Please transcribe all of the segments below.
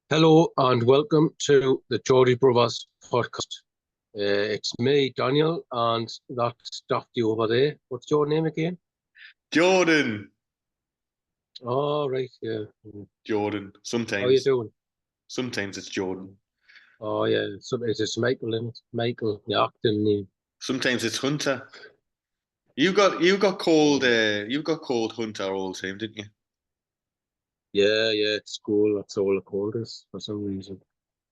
Hello and welcome to the Geordie Brothers podcast. It's me, Daniel, and that's Dafty over there. What's your name again? Jordan. Oh, right, yeah. Jordan. How are you Sometimes. doing? Sometimes it's Jordan. Oh, yeah. So it's Michael, isn't it? Michael, the acting name. Sometimes it's Hunter. You got called Hunter all the time, didn't you? Yeah, it's school. That's all I called us for some reason.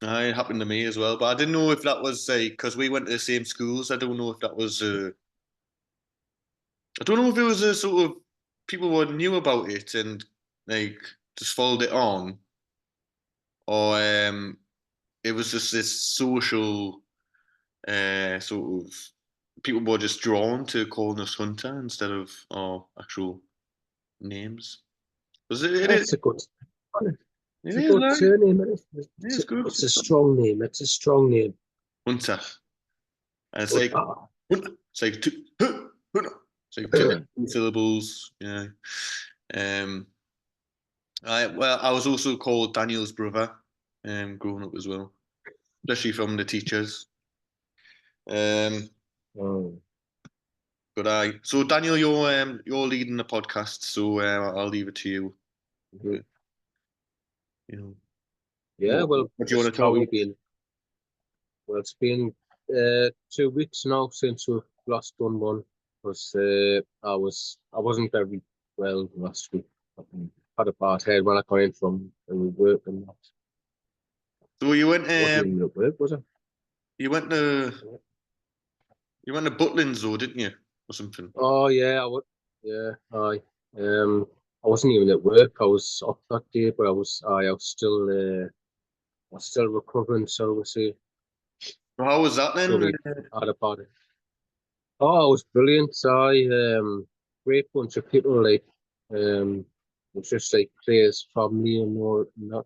It happened to me as well, but I didn't know if that was because we went to the same schools. I don't know if that was. I don't know if it was a sort of people who knew about it and like just followed it on, or it was just this social sort of people were just drawn to calling us Hunter instead of our actual names. Was it? It is. That's a good, It it's a is good like. surname. It is good. It's a strong name. It's a strong name. Hunter. And it's But, like Hunter. It's like two. Hunter. It's like two syllables. Yeah. Um. I was also called Daniel's brother. Growing up as well, especially from the teachers. Um. oh, But so Daniel, you're leading the podcast, so I'll leave it to you. mhm. You know, Yeah, well, what do you want just to how talk you about? been? Well, it's been 2 weeks now since we've last done one. Because I wasn't very well last week. I had a bad head when I got in from work and that. So Wasn't even at work, was it? you went to you went to Butlins though, didn't you, or something? Oh yeah, I was. Yeah, I wasn't even at work. I was off that day, but I was still recovering. So we see, Well, how was that then? bloody had a bad. Oh, it was brilliant. Great bunch of people. It was just like players, family, and all that.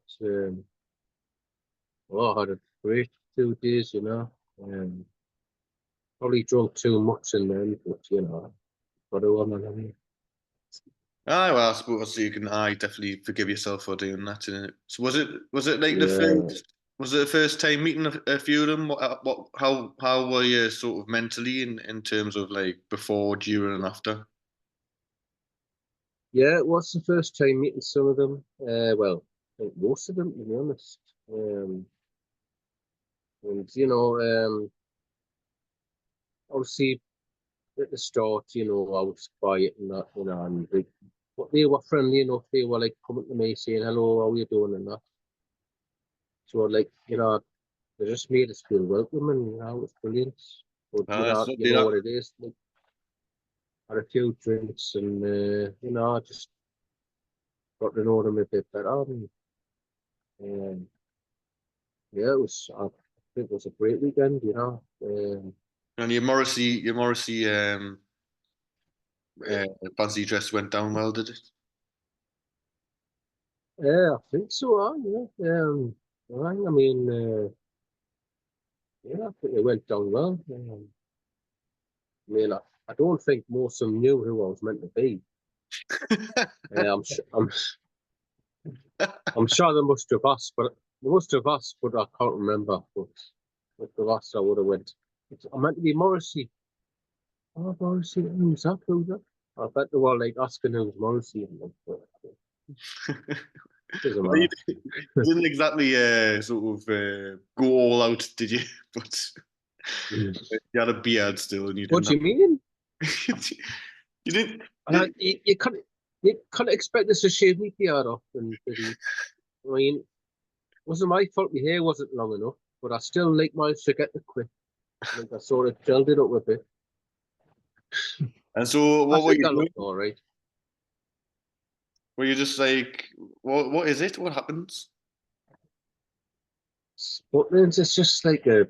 I had a great 2 days. Probably drunk too much in then, but whatever, man. I mean, Well, I suppose you can. I definitely forgive yourself for doing that. Innit? So was it like the yeah, first? Was it the first time meeting a few of them? How were you sort of mentally in terms of like before, during, and after? yeah. It was the first time meeting some of them. Well, I think most of them, to be honest. Um, and obviously at the start, I was quiet and that, and but they were friendly enough. They were like coming to me saying, "Hello, how you doing?" and that. So like, they just made us feel welcome, and it was brilliant. But It's you lovely know that. what it is. Like, had a few drinks, and I just got to know them a bit better. And um, yeah, I think it was a great weekend. And your Morrissey uh, fancy dress went down well, did it? Yeah, I think so. Yeah. I mean, yeah, I think it went down well. I mean, I don't think most of them knew who I was meant to be. I'm sure they must have asked, but I can't remember. But if they asked, I would have went. I meant to be Morrissey. Oh, Morrissey, who's that? Who's that? I bet they were like asking who's Morrissey, but doesn't Well, you matter. didn't exactly sort of go all out, did you? But you had a beard still, and you What didn't do you mean? have. You didn't. You can't expect us to shave my beard off I mean, wasn't my fault. My hair wasn't long enough, but I still like managed to get the quick. Like I sort of gelled it up a bit. And so, I what were think you I doing? looked all right. Were you just like, what is it? What happens? Butlins is just like a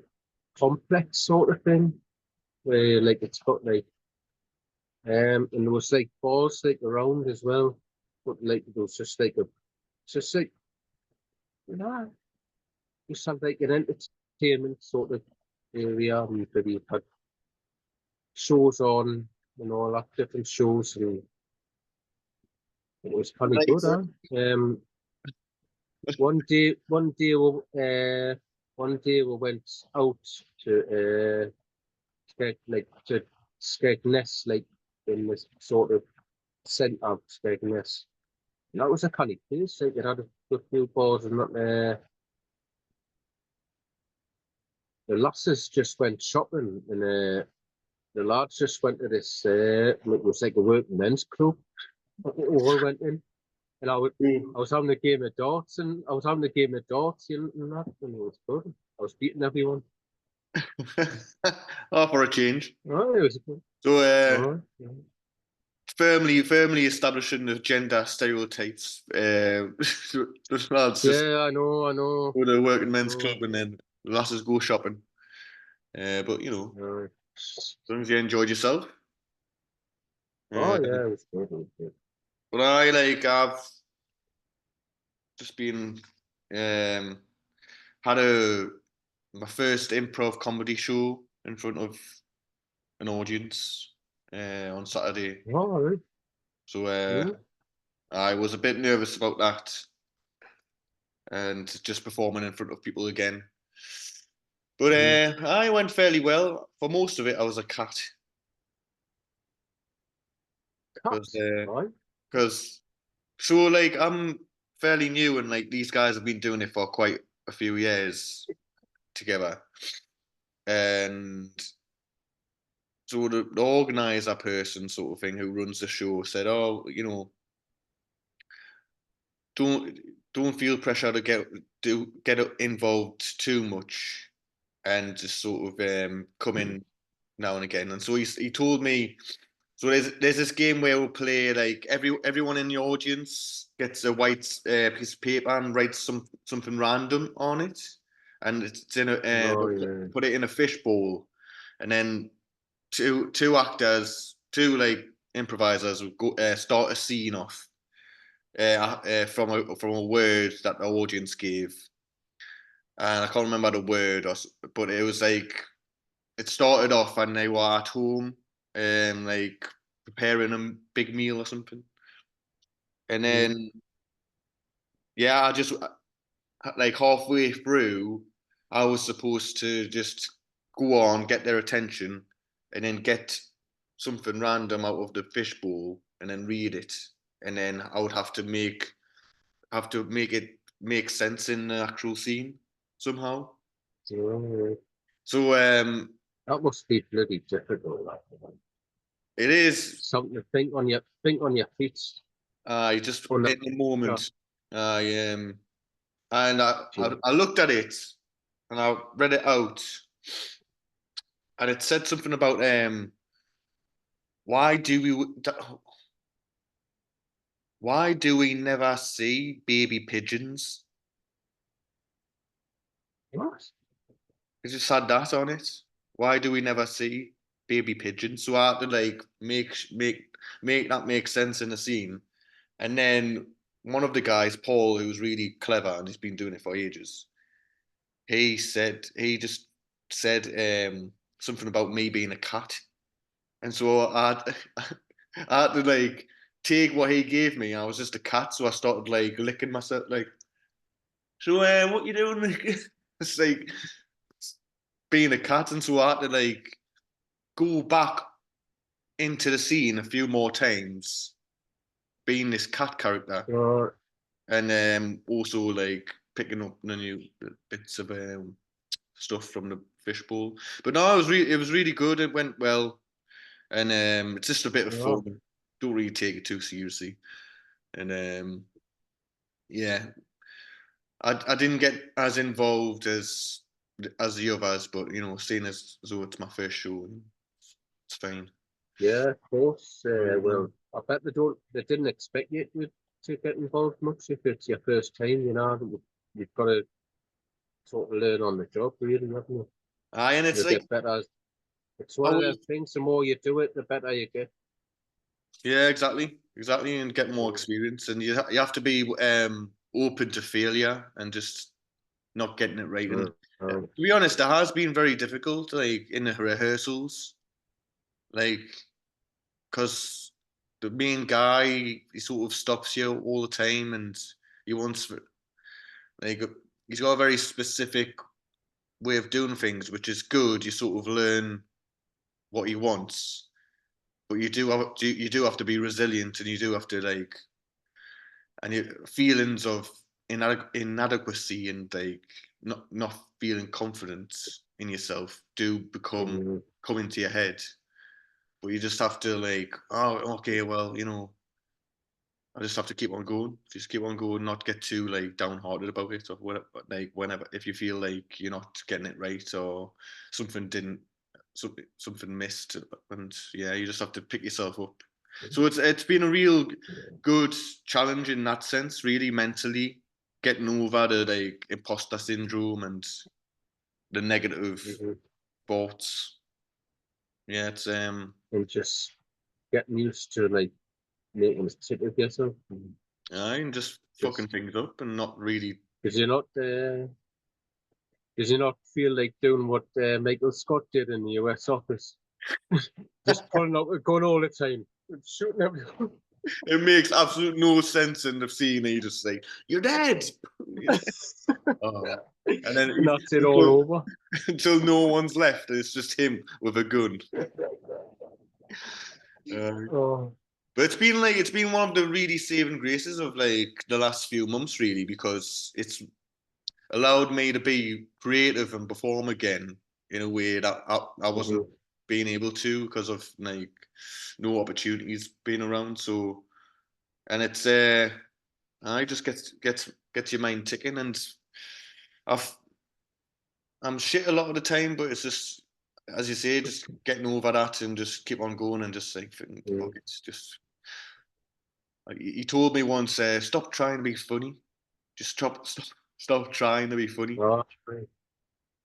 complex sort of thing where like it's got like and there was like balls like around as well, but like it was just like you know just have like an entertainment sort of area and you had shows on and all that different shows and it was kind of Like, good, huh? Um, one day we went out to to Skegness, like in this sort of centre of Skegness. And that was a funny place. Like it had a good few bars and that. The lasses just went shopping, and the lads just went to this. It was like a working men's club. We all went in, and I was having a game of darts, and I was having a game of darts and that, and it was good. I was beating everyone. Oh, for a change. Oh, it was good. So, Oh, yeah. firmly establishing the gender stereotypes. The lads just Yeah, I know. go to a working men's Oh, club and then the lasses go shopping. But oh, as long as you enjoyed yourself. oh, Uh, yeah, it was good. It was good. but I've just been um had a my first improv comedy show in front of an audience on Saturday. Oh, all right. So Mm, I was a bit nervous about that and just performing in front of people again. But mm. I went fairly well. For most of it, I was a cat Cut, because right? because so like I'm fairly new and like these guys have been doing it for quite a few years together, and so the organizer person sort of thing who runs the show said, "Oh, don't don't feel pressure to get involved too much, and just sort of come in now and again." And so he told me, so there's this game where we'll play like everyone in the audience gets a white piece of paper and writes something random on it, and it's in a Oh, they'll yeah. put it in a fish bowl, and then two actors, two like improvisers will go start a scene off from a word that the audience gave, and I can't remember the word, but it was like it started off and they were at home, like preparing a big meal or something, and Mm, then yeah, I just like halfway through, I was supposed to just go on, get their attention, and then get something random out of the fishbowl and then read it, and then I would have to make it make sense in the actual scene somehow. yeah. So That must be bloody difficult. That one. it is Something to think on your feet. I just On the in the yeah, moment I and gee. I looked at it and I read it out and it said something about why do we why do we never see baby pigeons? What? It just had that on it. Why do we never see baby pigeons? So I had to like make that make sense in the scene. And then one of the guys, Paul, who's really clever and he's been doing it for ages, he just said something about me being a cat. And so I had to like take what he gave me. I was just a cat, so I started like licking myself like, so what you doing? It's like being a cat, and so I had to like go back into the scene a few more times, being this cat character, So, and also like picking up the new bits of stuff from the fishbowl. But no, it was really good. It went well, and it's just a bit of yeah, fun. Don't really take it too seriously, and yeah, I didn't get as involved as the others, but seeing as though it's my first show, it's fine. yeah, of course. Um, Well, I bet they didn't expect you to get involved much if it's your first time, you've got to sort of learn on the job, really, haven't you? Aye, and it's You'll like get better. It's I one of was, them things, the more you do it, the better you get. yeah, exactly, and get more Mm, experience, and you have to be open to failure and just not getting it right. And mm, mm. to be honest, it has been very difficult, like in the rehearsals, like because the main guy he sort of stops you all the time, and he wants like he's got a very specific way of doing things, which is good. You sort of learn what he wants, but you do have to be resilient, and you do have to like, and your feelings of inadequacy and like not feeling confident in yourself do come into your head. But you just have to like, oh, okay, well, I just have to keep on going. Just keep on going, not get too like downhearted about it or whatever. Like whenever, if you feel like you're not getting it right or something didn't, something missed, and yeah, you just have to pick yourself up. So it's been a real good challenge in that sense, really mentally getting over the like imposter syndrome and the negative Mhm. thoughts. Yeah, it's And just getting used to like making mistakes of yourself. I'm just fucking Just things up and not really. because you're not does you not feel like doing what Michael Scott did in the US office? Just pulling out a gun all the time and shooting everyone. It makes absolute no sense in the scene. He just say, "You're dead." Oh. And then And that's it all until, over. until no one's left, and it's just him with a gun. Uh, Oh, but it's been one of the really saving graces of like the last few months, really, because it's allowed me to be creative and perform again in a way that I wasn't mhm. being able to because of like no opportunities being around. So, and it's I just gets your mind ticking, and I've I'm shit a lot of the time, but it's just as you say, just getting over that and just keep on going and just like fuck Mm. it, just. He told me once, stop trying to be funny. Just stop trying to be funny. Oh, right.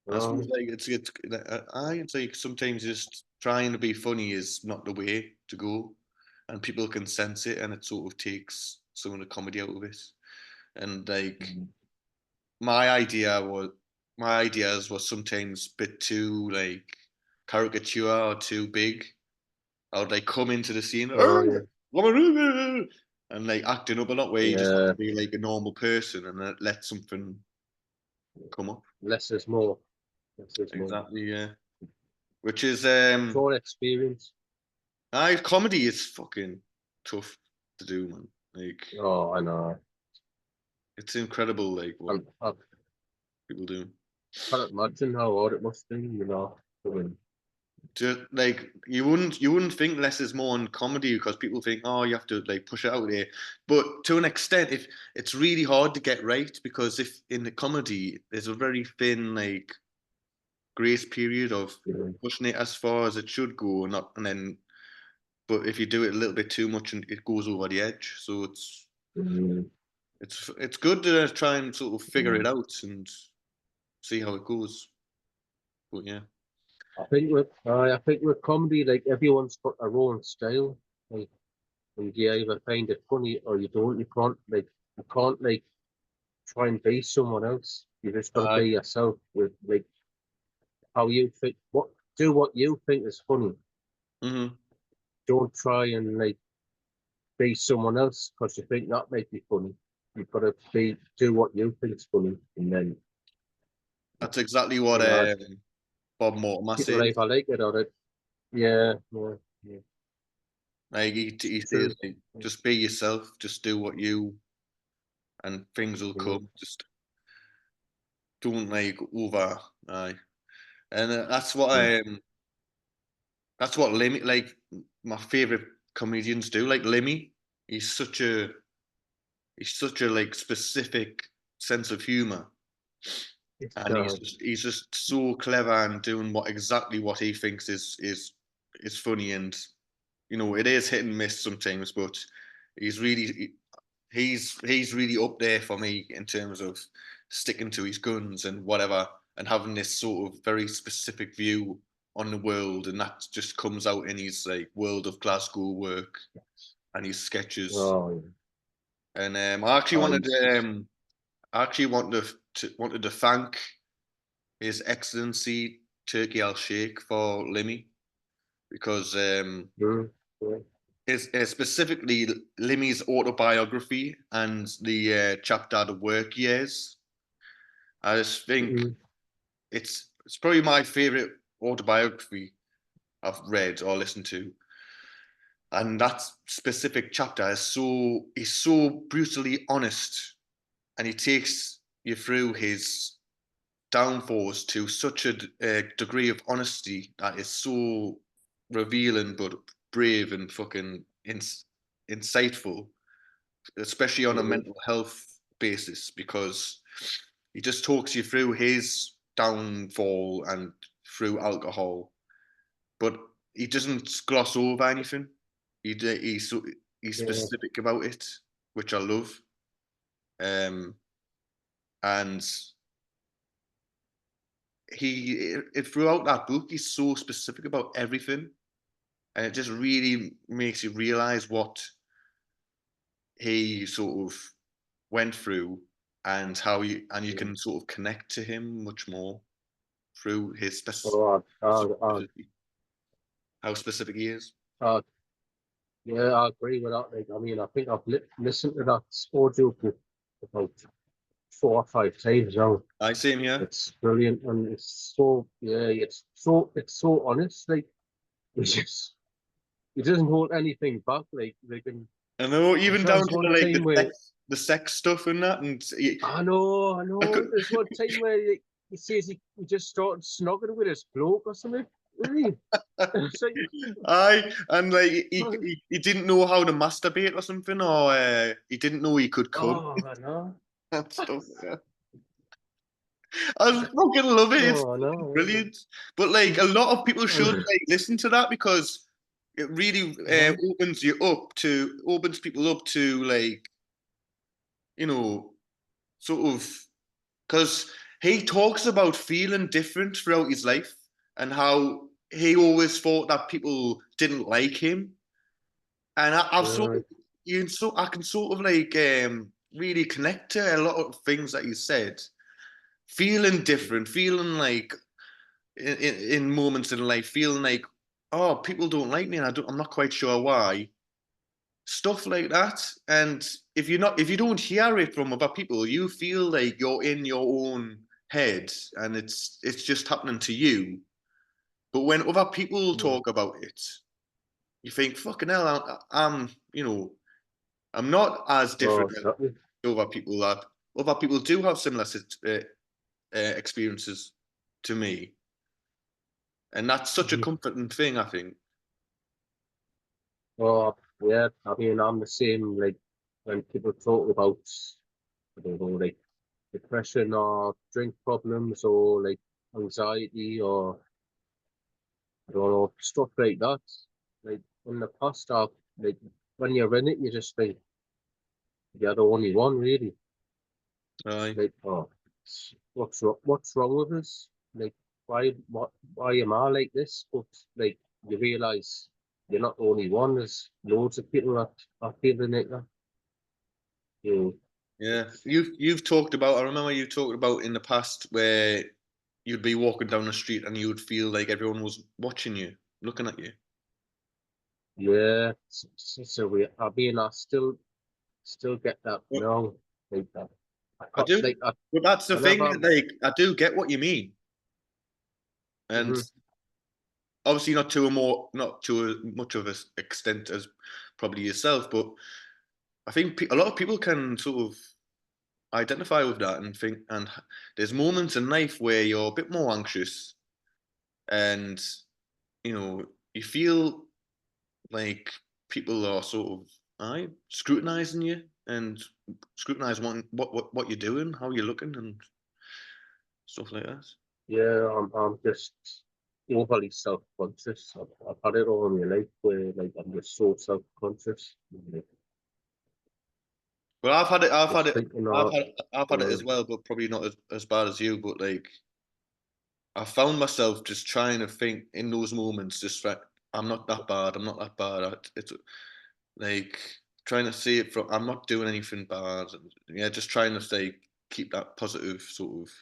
I suppose Oh, like it's like sometimes just trying to be funny is not the way to go, and people can sense it, and it sort of takes some of the comedy out of it. And like mm. my idea was my ideas were sometimes a bit too like caricature or too big. I would like come into the scene Oh, yeah. and like acting up a lot where you just have Yeah. to be like a normal person and let something come up. Less is more. Less is more. Exactly, yeah. Which is It's all experience. I comedy is fucking tough to do, man. Like Oh, I know. it's incredible like what I people do. can't imagine how hard it must be, doing. Just like you wouldn't think less is more in comedy because people think, oh, you have to like push it out there. But to an extent, if it's really hard to get right because if in the comedy there's a very thin like grace period of Yeah. pushing it as far as it should go, and not and then but if you do it a little bit too much and it goes over the edge, so Mm, it's good to try and sort of figure yeah. it out and see how it goes. But yeah, I think with comedy, like everyone's got their own style. Like, and you either find it funny or you don't. You can't like try and be someone else. You just got to uh, be yourself with like how you think. Do what you think is funny. hmm Don't try and like be someone else because you think that might be funny. You've got to do what you think is funny, and then that's exactly what you know Bob Mortimer people says. either like it or it. Yeah, yeah, yeah. Like he says, True. like, just be yourself, just do what you, and things will Mm-hmm. come. Just don't like over, aye. And that's what Lemmy, like my favorite comedians do. Like Lemmy, he's such a he's such a like specific sense of humor, It's and he's just so clever and doing exactly what he thinks is funny, and it is hit and miss sometimes, but he's really he's really up there for me in terms of sticking to his guns and whatever, and having this sort of very specific view on the world, and that just comes out in his like World of Glasgow work and his sketches. oh, And oh, I actually wanted to thank His Excellency Turkey Al Sheikh for Limmy because mm, yeah. his specifically Limmy's autobiography and the chapter the work years. I just think Mhm. it's probably my favorite autobiography I've read or listened to, and that specific chapter is so brutally honest, and he takes you through his downfalls to such a degree of honesty that is so revealing but brave and fucking insightful, especially on a Mhm. mental health basis, because he just talks you through his downfall and through alcohol, but he doesn't gloss over anything. He's Yeah. specific about it, which I love. Um, and throughout that book, he's so specific about everything, and it just really makes you realize what he sort of went through and you Mhm. can sort of connect to him much more through his Oh, specificity, how specific he is. uh, yeah, I agree with that. Like, I mean, I think I've listened to that audio book about 4 or 5 times now. I see him here. It's brilliant, and it's so yeah, it's so honest. Like, it's just he doesn't hold anything back. And I know, I'm even sure down there's to one time where the sex stuff and that, and I I know, could, there's one time where he says he just started snogging with his bloke or something. Really? It's like, aye, and like oh, he didn't know how to masturbate or something, or he didn't know he could come I know. and stuff. Yeah. I fucking love it. It's Oh, I fucking know. brilliant. But like a lot of people should Uh-huh. like listen to that because it really opens people up to like sort of because he talks about feeling different throughout his life and how he always thought that people didn't like him, and I've sort Yeah. of I can sort of like really connect to a lot of things that he said, feeling different, feeling like in moments in life, feeling like, oh, people don't like me, and I'm not quite sure why. Stuff like that, and if you don't hear it from other people, you feel like you're in your own head, and it's just happening to you. But when other people Mm. talk about it, you think, fucking hell, I'm not as Oh, different as exactly. other people. That other people do have similar experiences to me, and that's such a Mhm. comforting thing, I think. Oh, yeah. I mean, I'm the same. Like, when people talk about, I don't know, like depression or drink problems or like anxiety or I don't know, stuff like that. Like in the past, like when you're in it, you just think you're the only one really. Aye. Like, oh, what's wrong with us? Like, why am I like this? But like, you realize you're not the only one. There's loads of people that are feeling like that. You know, Yeah, it's, you've talked about. I remember you talked about in the past where you'd be walking down the street and you would feel like everyone was watching you, looking at you. yeah, so we. I mean, I still get that But now. Like that. I I can't, do, like, but that's the thing. whenever I'm, Like, I do get what you mean, and mhm, obviously not to a much of an extent as probably yourself, but I think a lot of people can sort of identify with that and think. And there's moments in life where you're a bit more anxious, and you feel like people are sort of scrutinizing you and scrutinizing what you're doing, how you're looking, and stuff like that. yeah, I'm just overly self-conscious. I've had it all in my life where like I'm just so self-conscious. Like, But I've had just it, thinking, oh, I've had it uh, as well, but probably not as bad as you. But like, I found myself just trying to think in those moments, just like, I'm not that bad. I'm not that bad. It's like trying to see it from, I'm not doing anything bad. Yeah, just trying to keep that positive sort of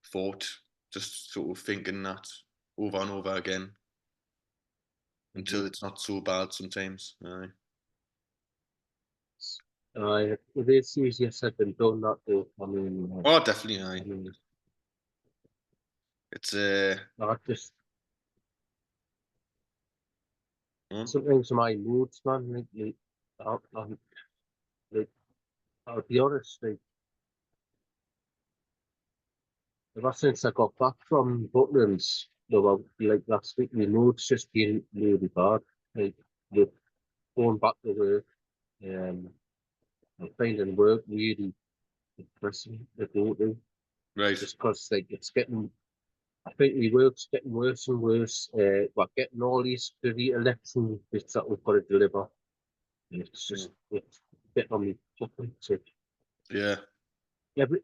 thought, just sort of thinking that over and over again mhm. until it's not so bad sometimes. Aye. It is easier said than done. That though. I mean, Oh, definitely. Aye. I mean, It's I just mm, sometimes my moods, man. I'm, like, I'll be honest. Like, ever since I got back from Butlins, about like last week, my mood's just been really bad. Like, with going back to work, um, I'm finding work really depressing to go to, right. just because like it's getting. I think my work's getting worse and worse. We're getting all these bloody election bits that we've got to deliver. It's Mm, just it's getting on me fucking sick. yeah. Every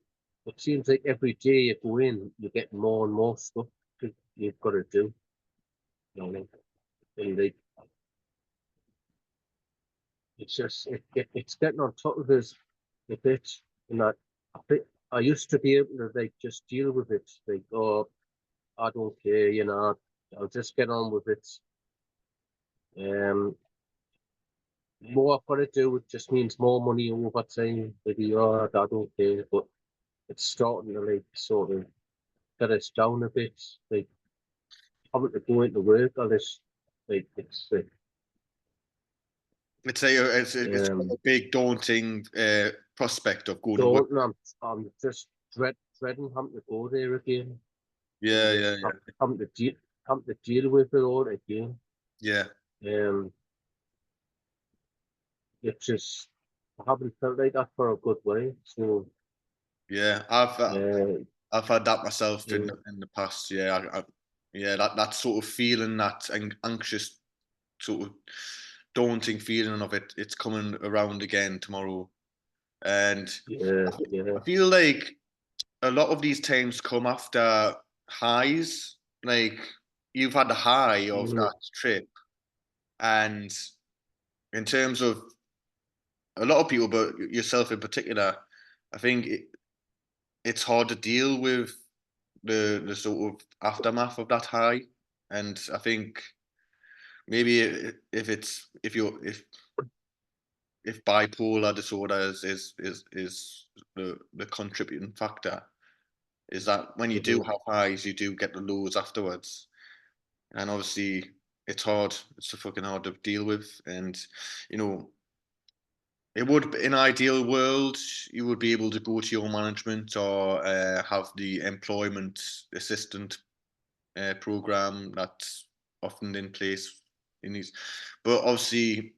it seems like every day you go in, you get more and more stuff you've got to do. You know what I mean? And like it's just it's getting on top of us a bit. And I think I used to be able to like just deal with it. Like, oh, I don't care, I'll just get on with it. Um, more I've got to do, it just means more money over time. Maybe, oh, I don't care, but it's starting to like sort of get us down a bit. Like having to go into work on this, like it's like, It's quite a big daunting prospect of going to work. don't I'm just dreading having to go there again. Yeah, And yeah, having to deal with it all again. yeah, Um, it's just I haven't felt like that for a good way. So yeah. uh, I've had that myself yeah, in the past. Yeah, yeah. That sort of feeling, that anxious, sort of daunting feeling of it. It's coming around again tomorrow, and yeah, yeah. I feel like a lot of these times come after highs. Like you've had the high of Mm, that trip, and in terms of a lot of people, but yourself in particular, I think it's hard to deal with the sort of aftermath of that high. And I think maybe if it's if bipolar disorder is the contributing factor, is that when you do mhm. have highs, you do get the lows afterwards. And obviously it's hard, it's so fucking hard to deal with. And you know, it would, in an ideal world, you would be able to go to your management or have the employment assistant program that's often in place in these. But obviously,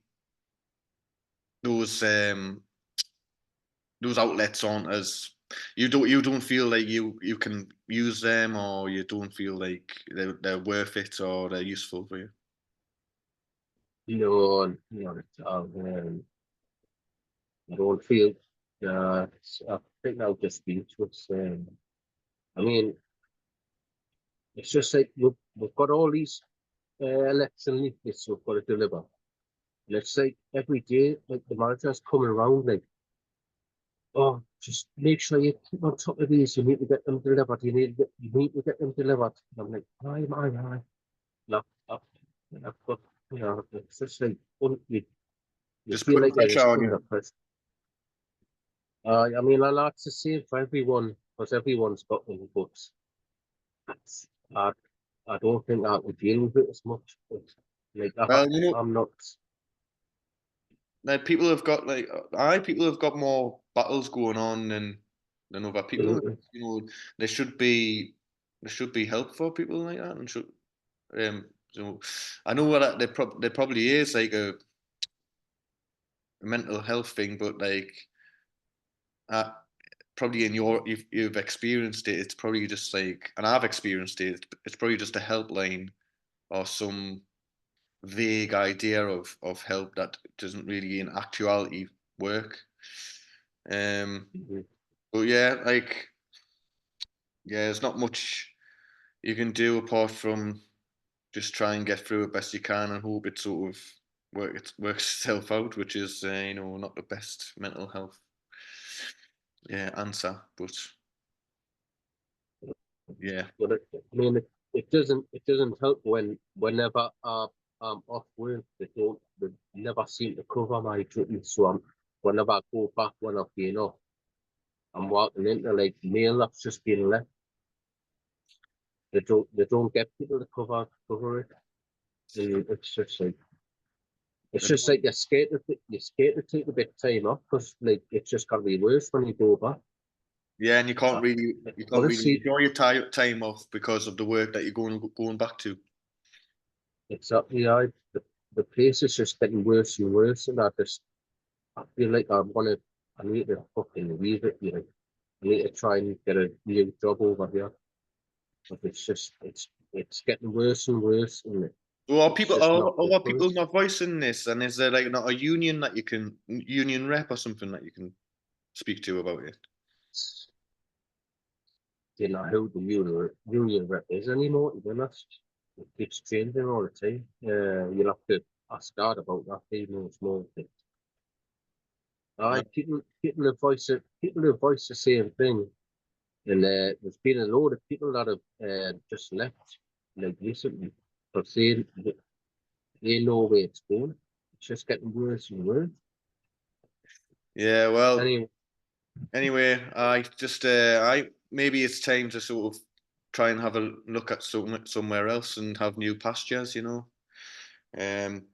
those um, those outlets aren't as, you don't feel like you can use them, or you don't feel like they're worth it or they're useful for you. I don't feel. I think I'll just be with. I mean, it's just like we've got all these election leaflets we've got to deliver. And it's like every day, like the manager's coming around, like, oh, just make sure you keep on top of these. You need to get them delivered. You need to get them delivered. And I'm like, aye. No, I've got, it's just like you Just feel putting like you're pressure just on you. under pressure. I mean, I like to say it for everyone because everyone's got them, but it's, I, I don't think I would deal with it as much. But, like, Well, I'm not. like people have got like I people have got more battles going on than other people. uh, You know, there should be there should be help for people like that, and should so I know what there probably is like a mental health thing, but like uh, probably in you've experienced it, it's probably just like, and I've experienced it, it's probably just a helpline or some vague idea of help that doesn't really in actuality work. Um, but yeah, like yeah, there's not much you can do apart from just try and get through it best you can and hope it sort of works itself out, which is not the best mental health answer, but yeah. But I mean, it doesn't help whenever I'm off work. They never seem to cover my duties, so whenever I go back when I've been up, I'm walking into like mail that's just been left. They don't get people to cover it. And it's just like you're scared to take a bit of time off because like it's just gonna be worse when you go back. Yeah, and Uh, you can't really Honestly, enjoy your time off because of the work that you're going back to. exactly. The place is just getting worse and worse, and I feel like I need to fucking leave it. I need to try and get a new job over here, but it's getting worse and worse, and So are it's people just not good are for people us. not voicing this? And is there like not a union that you can union rep or something that you can speak to about it? You know who the union rep is anymore, to be honest. It keeps changing all the time. You'll have to ask God about that. He knows more. Uh, People have voiced the same thing, and there's been a load of people that have just left, like recently, but saying that they know where it's going. It's just getting worse and worse. yeah, well, Anyway, anyway, I just I maybe it's time to sort of try and have a look at somewhere else and have new pastures, you know.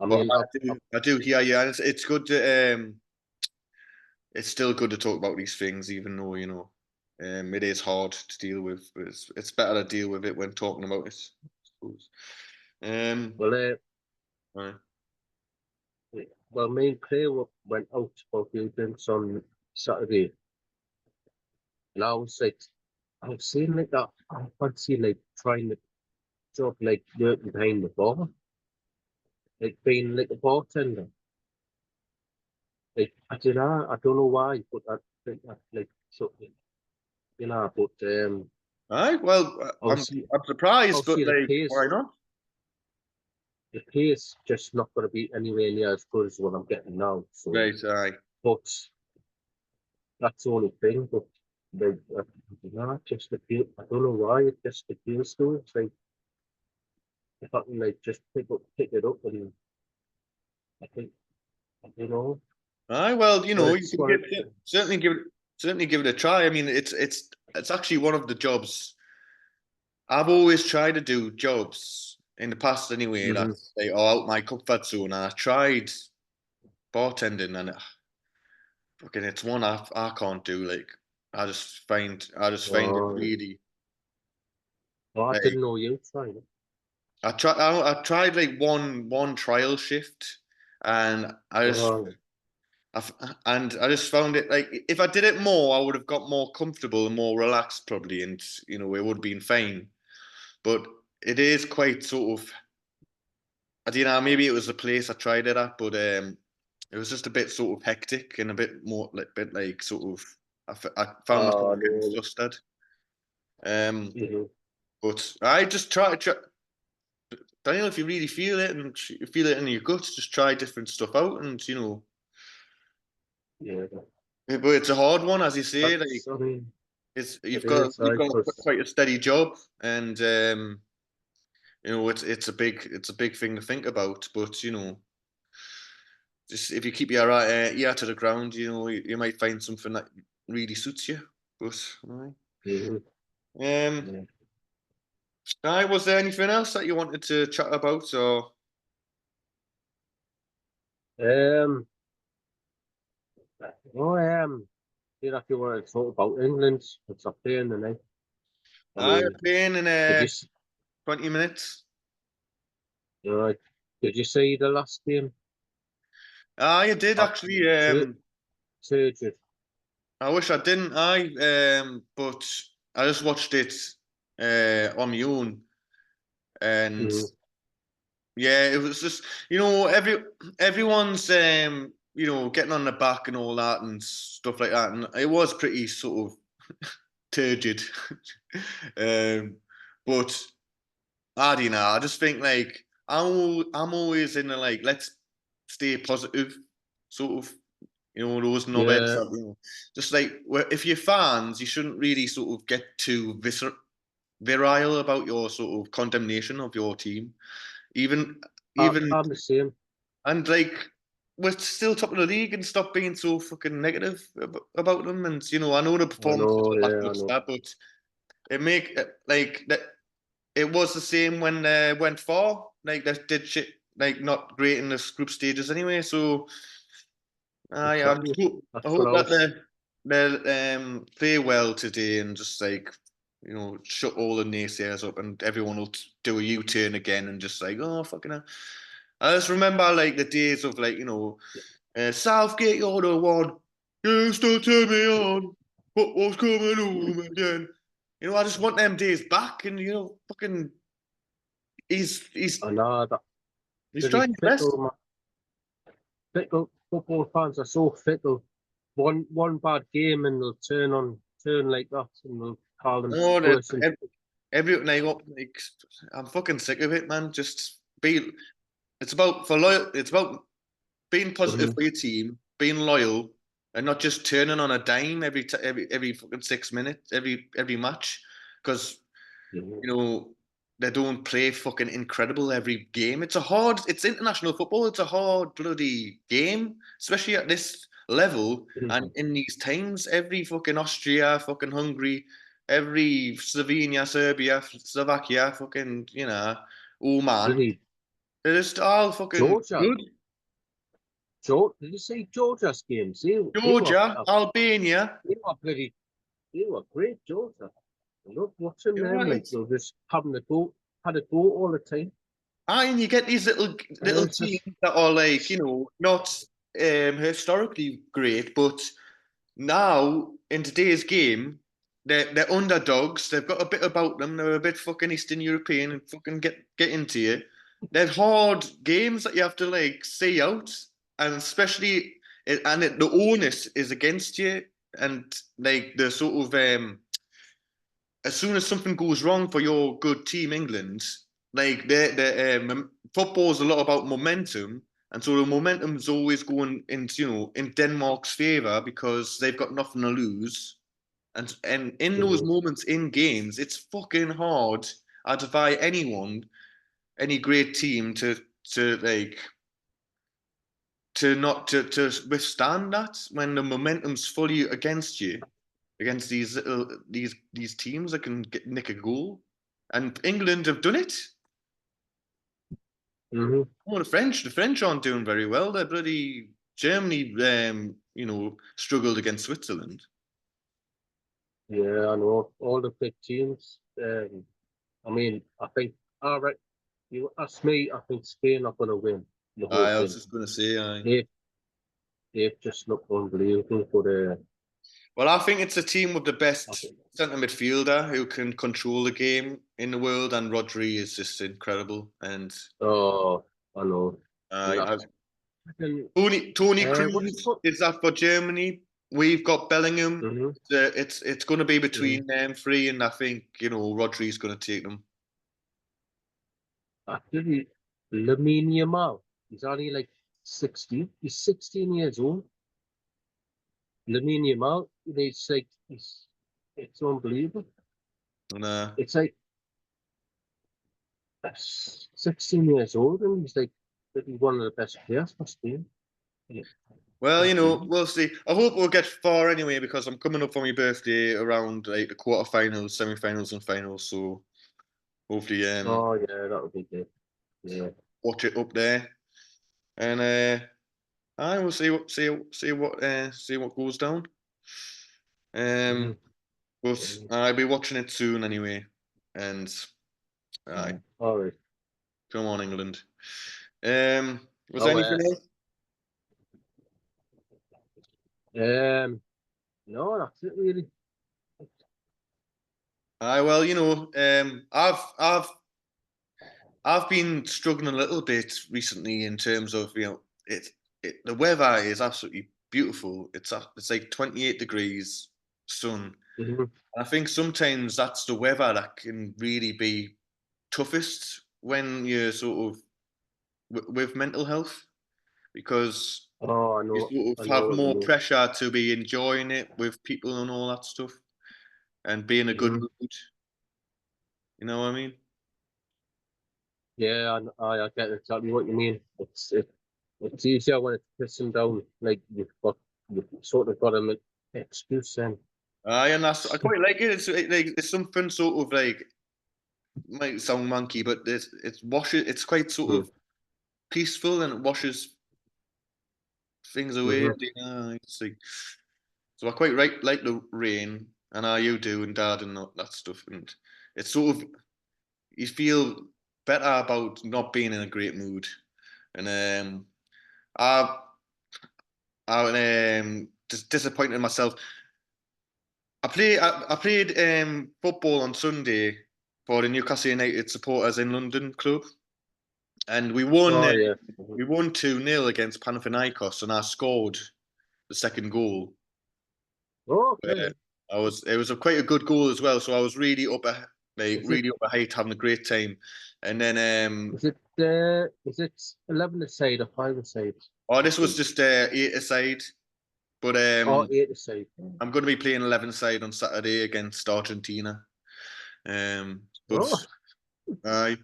I But mean, I do hear you, and it's good to it's still good to talk about these things, even though you know, it is hard to deal with. But it's better to deal with it when talking about it, I suppose. Um, well, right. me and Claire went out for a few drinks on Saturday, and I was saying like that. I fancy like trying the job, like working behind the bar, like being like a bartender. Like I don't know why, but I think that's like something, But Aye, well, obviously, I'm surprised, but obviously the like, pace, why not? the pace just not going to be anywhere near as good as what I'm getting now. So, Right, aye. but that's the only thing. But like, just the feel. I don't know why. It just the feels to it. It's like if I can like just pick it up, and I think you know. Aye, well, you But know, you it's can like, certainly give it a try. I mean, it's actually one of the jobs I've always tried to do jobs in the past anyway that mm-hmm. they are out my comfort zone, and I tried bartending, and fucking it's one I can't do. Like, I just find it really Oh, I like didn't know you tried it. I tried like one trial shift, and Oh, and I just found it like if I did it more, I would have got more comfortable and more relaxed probably, and you know it would have been fine. But it is quite sort of I don't know, maybe it was the place I tried it at, but it was just a bit sort of hectic and a bit more like bit like sort of I found myself getting no. flustered. Um, Mm-hmm. but I just try. Daniel, if you really feel it and you feel it in your guts, just try different stuff out, and you know. Yeah, But it's a hard one, as you say. Like I mean, it's it is, you've got because quite a steady job, and you know it's a big thing to think about. But you know, just if you keep your ear to the ground, you know you might find something that really suits you. But mhm, um, yeah. was there anything else that you wanted to chat about, or Um, oh, if you want to talk about England, it's up there in the night. I I mean, playing in did 20 minutes? you know, did you see the last game? I did actually. Absolute turgid. I wish I didn't. But I just watched it on my own, and Mm-hmm. yeah, it was just you know everyone's you know getting on the back and all that and stuff like that, and it was pretty sort of turgid. um, but I don't know. I just think like I'm always in the like let's stay positive sort of you know those knobheads Yeah, that you know just like if you're fans you shouldn't really sort of get too virile about your sort of condemnation of your team even even I'm the same. and like we're still top of the league and stop being so fucking negative about them. And I know the I performances know, are yeah, I know. lackluster, but it make like that. It was the same when they went far. Like they did shit like not great in the group stages anyway. So I Exactly. I That's what hope I that was. they play well today and just like shut all the naysayers up and everyone will do a U-turn again and just like, oh fucking hell. I just remember like the days of like Southgate, you're the one. You still turn me on. Football's coming home again. I just want them days back, and fucking, he's I know that he's really trying his best. fickle, man. Fickle football fans are so fickle. One bad game and they'll turn like that and they'll call them No, worse than every like I'm fucking sick of it, man. Just be. It's about for loyal. It's about being positive Mhm. for your team, being loyal, and not just turning on a dime every fucking 6 minutes, every match, because Mhm. you know they don't play fucking incredible every game. It's international football. It's a hard bloody game, especially at this level and Mhm. in these times. Every fucking Austria, fucking Hungary, every Slovenia, Serbia, Slovakia, fucking oh man, Really, they're just all fucking Georgia, good. Did you see Georgia's games? They were Georgia, Albania. they were bloody they were great, Georgia. I love watching them. Yeah, Like they're just having a go, had a go all the time. and you get these little It's teams just that are like, not historically great, but now in today's game, they're underdogs. They've got a bit about them. They're a bit fucking Eastern European and fucking get into you. They're hard games that you have to like see out, and especially the onus is against you, and like the sort of as soon as something goes wrong for your good team, England, like football's a lot about momentum, and so the momentum's always going into in Denmark's favour because they've got nothing to lose, and in those mhm. moments in games, it's fucking hard. I defy any great team to like to not to withstand that when the momentum's fully against you against these teams that can nick a goal. And England have done it. Mhm. Oh, the French aren't doing very well. They're bloody Germany, struggled against Switzerland. Yeah, I know all the big teams. I mean, all right. You ask me, I think Spain are going to win the whole I was thing. just going to say, They they've just looked unbelievable, but well, I think it's a team with the I best think, centre midfielder who can control the game in the world, and Rodri is just incredible. And oh, I know. And I then, Tony what do you Cruz put? is that for Germany. We've got Bellingham. Mm-hmm, It's going to be mm-hmm. between them three, and I think Rodri's going to take them. Actually, Lamine Yamal, he's only like 16. He's 16 years old. Lamine Yamal, it's unbelievable. And It's like 16 years old, and he's like maybe one of the best players for Spain. Yeah, well, can't believe it. we'll see. I hope we'll get far anyway because I'm coming up for my birthday around like the quarterfinals, semi-finals, and finals. So hopefully, Oh yeah, that would be good. Yeah. watch it up there, and I will see what goes down. Mm-hmm. Um, but I'll be watching it soon anyway. And aye, All right. come on, England. Was there Oh, anything else? no, that's it really. Aye, well, I've been struggling a little bit recently in terms of the weather is absolutely beautiful. It's like 28 degrees, sun. Mm-hmm. I think sometimes that's the weather that can really be toughest when you're sort of with mental health because Oh, you sort I of know have what you more mean. pressure to be enjoying it with people and all that stuff and be in a good Mm-hmm. mood. You know what I mean? Yeah, I get exactly what you mean. It's easier when it's pissing down. Like you've sort of got an excuse then. Aye, and I quite like it. It's something sort of like might sound monkey, but it's washes. It's quite sort Mm. of peaceful and it washes things away. Mm-hmm. You know, it's like, so I quite like the rain, and how you do and Dad and that stuff. And it's sort of you feel better about not being in a great mood. And I just disappointed in myself. I played football on Sunday for the Newcastle United supporters in London club, and Oh yeah. Mm-hmm. we won 2-0 against Panathinaikos, and I scored the second goal. Oh, Uh, okay. it was quite a good goal as well, so I was really Is it really up a height, having a great time. And then is it 11 aside or 5 aside? oh, this was just 8 aside, but Oh, 8 aside. I'm going to be playing 11 side on Saturday against Argentina. But Oh, aye.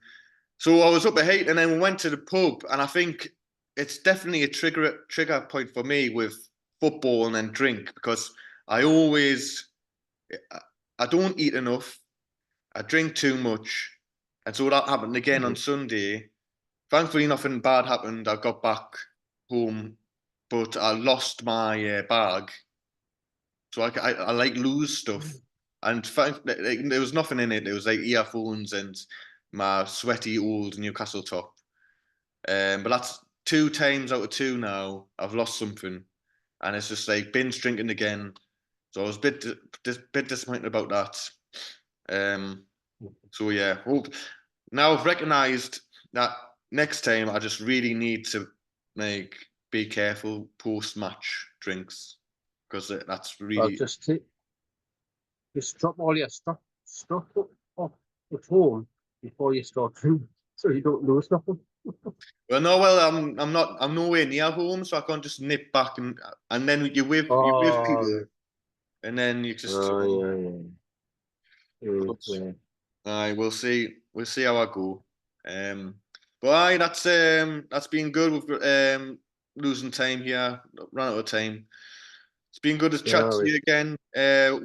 So I was up a height, and then we went to the pub, and I think it's definitely a trigger point for me with football and then drink because I always I don't eat enough, I drink too much, and so that happened again on mhm. Sunday. Thankfully, nothing bad happened. I got back home, but I lost my bag, so I like lose stuff, and there was nothing in it. There was like earphones and my sweaty old Newcastle top. But that's 2 times out of two now. I've lost something, and it's just like binge drinking again. So I was a bit disappointed about that. So yeah, now I've recognised that next time I just really need to like be careful post match drinks because that's I'll really. just drop all your stuff off at home before you start drinking, so you don't lose nothing. Well, no, I'm nowhere near home, so I can't just nip back and then you with Oh, Peter, and then you just. oh yeah, yeah. Mm, But yeah. aye, we'll see how I go. Um, but aye, that's been good. We've losing time here, run out of time. It's been good to Yeah, chat all to right. you again.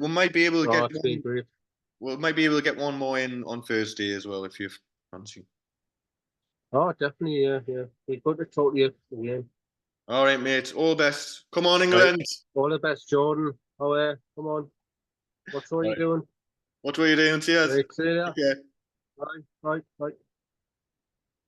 We might be able to Oh, get it's been one. great. We might be able to get one more in on Thursday as well if you fancy. Oh, definitely, yeah, yeah. Be good to talk to you again. All right, mate. All the best. Come on, Right. England. All the best, Jordan. Oh, come on. What's all All you right. doing? What were you doing? Cheers. Right, see ya. Okay. Bye, bye, bye.